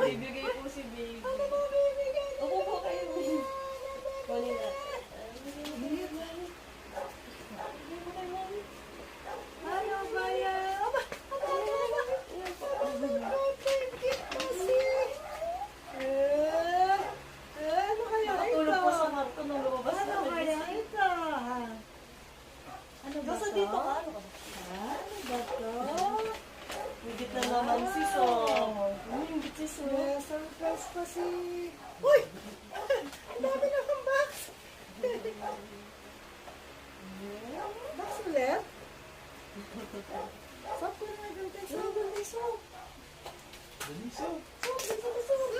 May bibigay po si baby. Ano ba bibigyan? Opo po kayo. Kunin natin. Ano ba yan? Aba, thank you kasi. Ano kaya ito? Nakatulog po sa marko nung lumabas Ano na. kaya ito? Ano ba Nasa ito? dito ka? Ano ka? Ano ba ito? Higit na naman si So. Higit si So. May surprise pa si... Uy! Ang dami naman box! Box ulit? Sop ko na ganda sop. Ganda sop. Sop, ganda sop.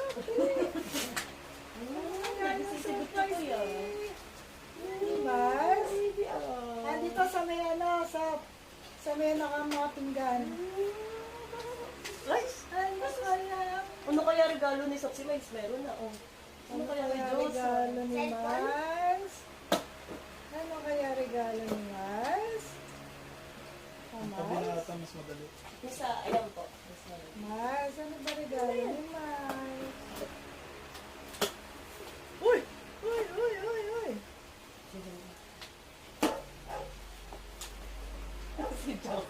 Ano surprise ni... Mars? Nandito sa may ano, sa may mga pinggan. Ay! Ano kaya? Ano kaya regalo ni Soxy Miles? Meron na, oh. Ano kaya ni Diyos? regalo ni Mars? Ano kaya regalo ni Mars? Tabi na ata mas madali. Isa, ayan po. Isa. Mars, ano ba regalo ni Mars? Uy! Uy, uy, uy, uy! Si Joe.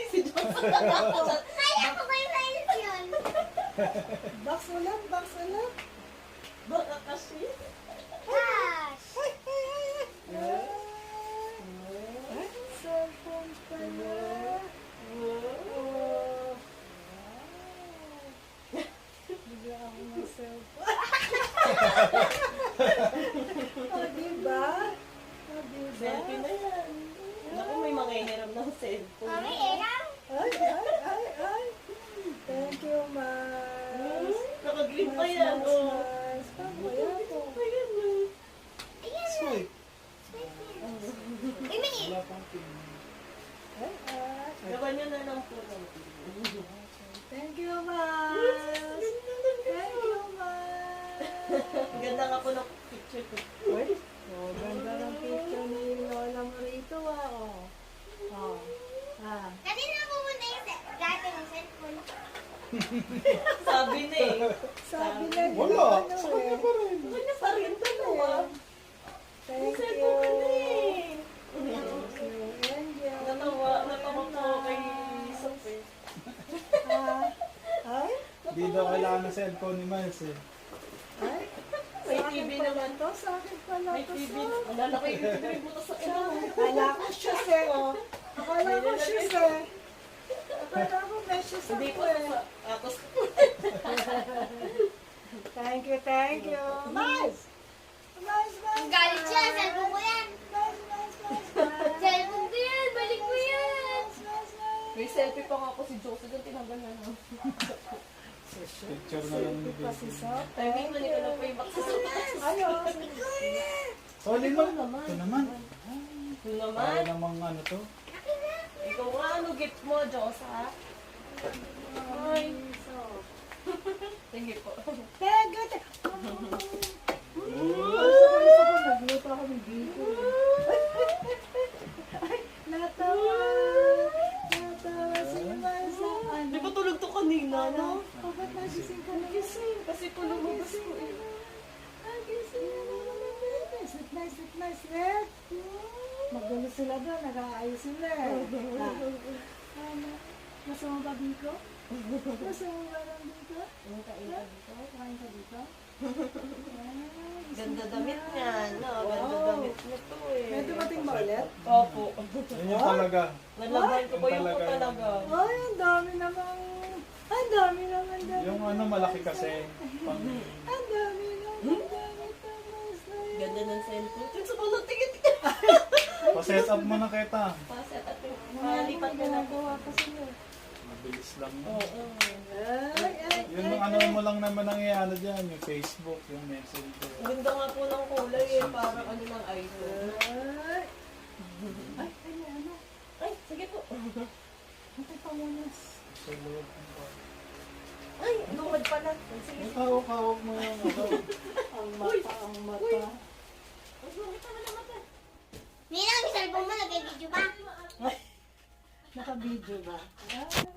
Si Joe. Kaya ko kayo malis yun. Box ulit, box ulit. Baka kasi. Gosh. Ay, ay, ay, ay. Ay, cellphone pala. Oh. Bigla ako ng cellphone. O, diba? O, diba? Selfie na yan. Naku, may mga hiram ng cellphone. Mami, erang. Ay, ay, ay, ay. Thank you, Mars. Naka-green pa yan, oh. Mars. Paano yan po? Ayan, oh. Ayan na. Swipe. Uy, mini. Wala pang pin. Ay, ay. Gawan nyo na lang po ng Thank you, Mars. Thank you, Mars. Ang ganda nga po ng picture ko. Uy, oh, ganda ng picture ni Lola mo rito, ah. Oh. Oh. Ah. Kanina pumunta yung dati ng cellphone. Sabi na eh. Sabi na niya, Wala. ano Sa kanya eh. pa rin. Kanya pa rin dalawa. May Thank you. cellphone ka na eh. Thank you, Angel. Natawa po kay Sophie. Ah. Ay? Hindi daw kailangan ng cellphone ni Miles eh. Ay? May Sa akin TV pala naman. to, sa akin pala May to, TV. sa- Wala na kayo yung TV butas sa ina. Akala ko shoes eh, oh. Akala ko shoes eh. Akala ko may shoes Hindi ako po eh. sa atos. Thank you, thank you. Nice! Nice, nice, Ang galit siya, nice. cellphone ko yan. Nice, nice, nice, nice. Cellphone ko yan, balik ko yan. Nice, nice, nice. May selfie pa nga po si Joseph doon tinanggal na lang. Picture na lang ni Pa si baby. Sop. Timing mo, hindi ko na po yung box sa Ano? Solid Ito man. naman. Ito naman. Ito naman. Para namang ano to. Ikaw nga, ano gift mo, Diyos, ha? Ay. Sige po. Tega, tega. Nagluto ako ng biko. Ay, natawa. Natawa si Marsa. Di ba tulog to kanina, no? Oh, ba't nagising ka na? Gising, kasi po lumabas ko eh. Nagising na naman ang bebe. Sleep nice, sleep nice, sleep. Magulo sila doon, nag-aayos sila. Masama ba biko? Masama ba ng biko? Kain ka dito? Ganda damit niya, no? Ganda damit niya to eh. May dumating ba ulit? Opo. Yun yung talaga. Nalaban ko po yung po Talaga. talaga. Ay, ang dami namang... Ang dami naman. Yung ano malaki kasi. Pang... Ang dami naman. Dami tamas na yun. Ganda ng cellphone. Tingnan sa balot, tingin. Pa-set up mo na kita. Paset at malipat ko na po. Ginagawa pa sila. Mabilis lang yun. Oo. Ay, ay, Yun yung ano mo lang naman ang iano dyan. Yung Facebook, yung Messenger. Ganda nga po ng kulay eh. Parang ano ng iPhone. ay. Ay, ano? Ay, sige po. Ito pa muna. Sa loob ng kwarto. Ay, lumad pala. na. Sige. Yung kahawak mo yung ano. Ang mata, ang mata. Ninang, yung cellphone mo, nag-video ba? Naka-video ba? Ah,